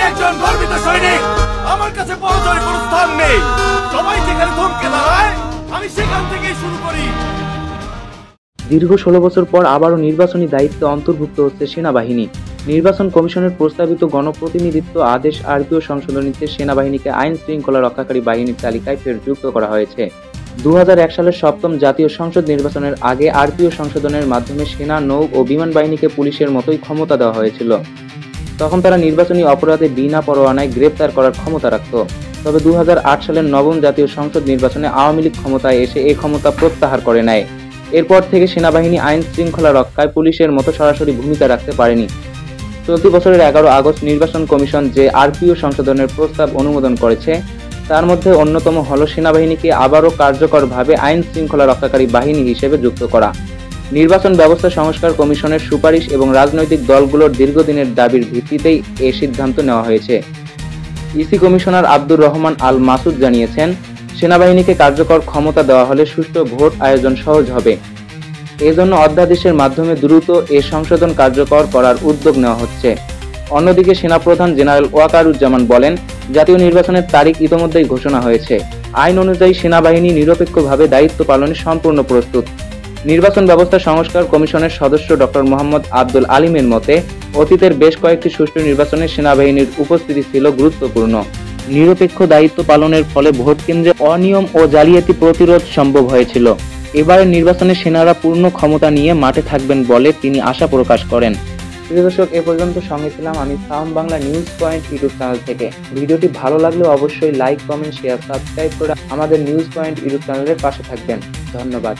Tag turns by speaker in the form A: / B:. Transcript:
A: একজন গর্বিত সৈনিক, আমার কাছে পরাজয়ের কোনো স্থান নেই। সবাই যেখানে থমকে দাঁড়ায় আমি সেখান থেকেই শুরু করি।
B: দীর্ঘ 16 বছর পর আবারও নির্বাচনী দায়িত্বে অন্তর্ভুক্ত হচ্ছে সেনাবাহিনী। নির্বাচন কমিশনের প্রস্তাবিত গণপ্রতিনিধিত্ব আদেশ আরপিও সংশোধনীতে সেনাবাহিনীকে আইন শৃঙ্খলা রক্ষাকারী বাহিনীর তালিকায় ফের যুক্ত করা হয়েছে। 2001 সালের সপ্তম জাতীয় সংসদ নির্বাচনের আগে আরপিও সংশোধনের মাধ্যমে সেনা, নৌ ও বিমান বাহিনীকে পুলিশের মতোই ক্ষমতা দেওয়া হয়েছিল। তখন তারা নির্বাচনী অপরাধে বিনা পরোয়ানায় গ্রেপ্তার করার ক্ষমতা রাখত। তবে 2008 সালের নবম জাতীয় সংসদ নির্বাচনে আওয়ামী লীগ ক্ষমতায় এসে এই ক্ষমতা প্রত্যাহার করে নেয়। এরপর থেকে সেনাবাহিনী আইন শৃঙ্খলা রক্ষায় পুলিশের মতো সরাসরি ভূমিকা রাখতে পারেনি। চলতি বছরের 11 আগস্ট নির্বাচন কমিশন যে আরপিও সংশোধনের প্রস্তাব অনুমোদন করেছে তার মধ্যে অন্যতম হল সেনাবাহিনীকে আবারও কার্যকরভাবে আইন শৃঙ্খলা রক্ষাকারী বাহিনী হিসেবে যুক্ত করা। নির্বাচন ব্যবস্থা সংস্কার কমিশনের সুপারিশ এবং রাজনৈতিক দলগুলোর দীর্ঘদিনের দাবির ভিত্তিতেই এ সিদ্ধান্ত নেওয়া হয়েছে। ইসি কমিশনার আব্দুর রহমান আল মাসুদ জানিয়েছেন, সেনাবাহিনীকে কার্যকর ক্ষমতা দেওয়া হলে সুষ্ঠু ভোট আয়োজন সহজ হবে। এজন্য অধ্যাদেশের মাধ্যমে দ্রুত এ সংশোধন কার্যকর করার উদ্যোগ নেওয়া হচ্ছে। অন্যদিকে সেনাপ্রধান জেনারেল ওয়াকারুজ্জামান বলেন, জাতীয় নির্বাচনের তারিখ ইতোমধ্যেই ঘোষণা হয়েছে। আইন অনুযায়ী সেনাবাহিনী নিরপেক্ষভাবে দায়িত্ব পালনে সম্পূর্ণ প্রস্তুত। নির্বাচন ব্যবস্থা সংস্কার কমিশনের সদস্য ডক্টর মোহাম্মদ আব্দুল আলিমের মতে, অতীতের বেশ কয়েকটি সুষ্ঠু নির্বাচনে সেনাবাহিনীর উপস্থিতি ছিল গুরুত্বপূর্ণ। নিরপেক্ষ দায়িত্ব পালনের ফলে ভোট কেন্দ্রে অনিয়ম ও জালিয়াতি প্রতিরোধ সম্ভব হয়েছিল। এবারের নির্বাচনে সেনারা পূর্ণ ক্ষমতা নিয়ে মাঠে থাকবেন বলে তিনি আশা প্রকাশ করেন। প্রিয় দর্শক, এ পর্যন্ত সঙ্গে ছিলাম আমি sound Bangla news point YouTube channel থেকে। ভিডিওটি ভালো লাগলে অবশ্যই লাইক, কমেন্ট, শেয়ার, সাবস্ক্রাইব করে আমাদের নিউজ পয়েন্ট ইউটিউব চ্যানেলের পাশে থাকবেন। ধন্যবাদ।